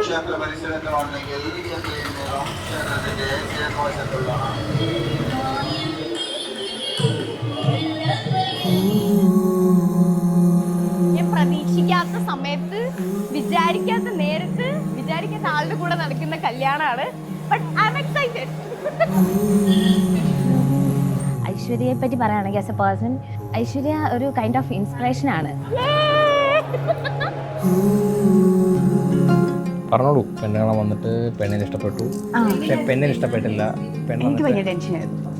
ക്ഷേത്ര പരിസരങ്ങളുണ്ടെങ്കിൽ ക്ഷേത്രത്തിന്റെ വശത്തുള്ള പ്രതീക്ഷിക്കാത്ത സമയത്ത് വിചാരിക്കാത്ത നേരത്ത് വിചാരിക്കാത്ത ആളുടെ കൂടെ നടക്കുന്ന കല്യാണമാണ്. But I am excited. ഐശ്വര്യയെ പറ്റി പറയുകയാണെങ്കിൽ ആസ് എ പേഴ്സൺ ഐശ്വര്യ ഒരു കൈൻഡ് ഓഫ് ഇൻസ്പിറേഷൻ ആണ്. പറഞ്ഞോളൂ, പെണ്ണുകളെ വന്നിട്ട് പെണ്ണിനെ ഇഷ്ടപ്പെട്ടു, പക്ഷെ പെണ്ണിനെ ഇഷ്ടപ്പെട്ടില്ല. എനിക്ക് ഭയങ്കര ടെൻഷനായിരുന്നു.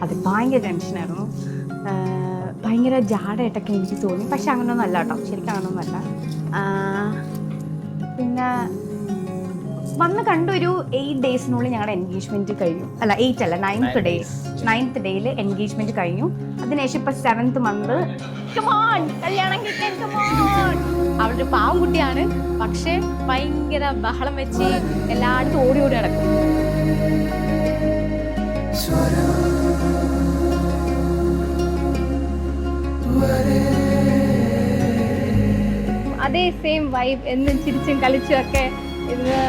അത് ഭയങ്കര ടെൻഷനായിരുന്നു. ഭയങ്കര ജാടയായിട്ടൊക്കെ എനിക്ക് തോന്നി. പക്ഷെ അങ്ങനെയൊന്നും അല്ല കേട്ടോ, ശരിക്കും അങ്ങനെയൊന്നും അല്ല. പിന്നെ വന്ന് കണ്ടൊരു 8 ഡേയ്സിനുള്ളിൽ ഞങ്ങളുടെ എൻഗേജ്മെൻറ്റ് കഴിഞ്ഞു. അല്ല 8 അല്ല 9th ഡേയിൽ എൻഗേജ്മെൻറ്റ് കഴിഞ്ഞു. അതിനുശേഷം ഇപ്പം 7th മന്ത് കല്യാണം കിട്ടാൻ അവളൊരു പാവം കുട്ടിയാണ്. പക്ഷെ ഭയങ്കര ബഹളം വെച്ച് എല്ലായിടത്തും ഓടി ഓടി നടക്കും. അതേ സെയിം വൈബ് എന്നും ചിരിച്ചും കളിച്ചും ഒക്കെ ഇന്ന്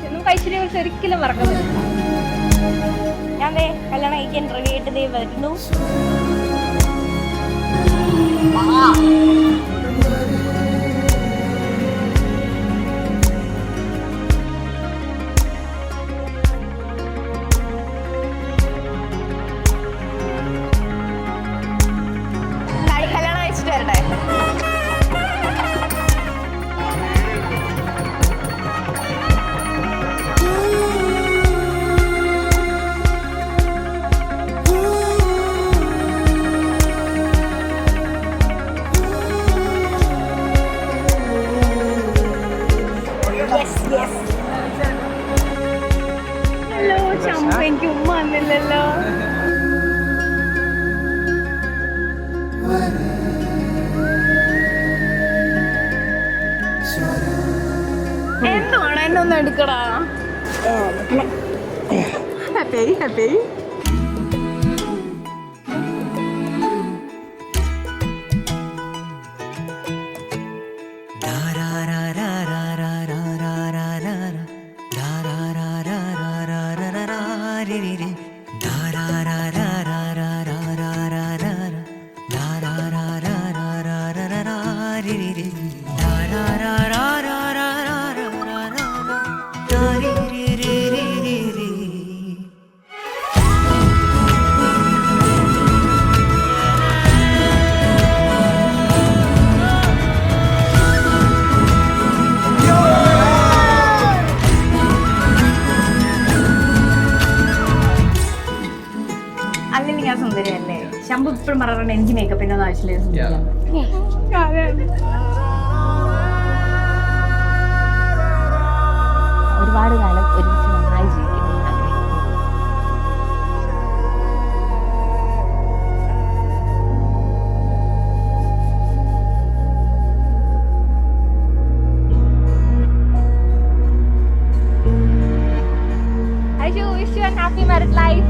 നമുക്ക് ഐശ്വര്യയെ കുറിച്ച് ഒരിക്കലും മറക്കാൻ പറ്റില്ല. ഞാൻ കല്യാണം കഴിക്കാൻ റെഡി ആയിട്ട് വരുന്നു. കല്യാണം കഴിച്ചിട്ട് വരട്ടെ. ഹലോ ചമ്പ, എനിക്ക് ഉമ്മ വന്നില്ലല്ലോ. എന്തുവാണ് എന്നെ ഒന്ന് എടുക്കടാ. Happy happy. അല്ലെങ്കിൽ ഞാൻ സുന്ദരിയല്ലേ? ശംഭു ഇപ്പോഴും പറയാറുണ്ട് എനിക്ക് മേക്കപ്പിന്റെ ഒന്നും ആവശ്യമില്ല. ഒരുപാട് കാലം ഒരുമിച്ച് നന്നായി ജീവിക്കണം. I wish you a happy married life.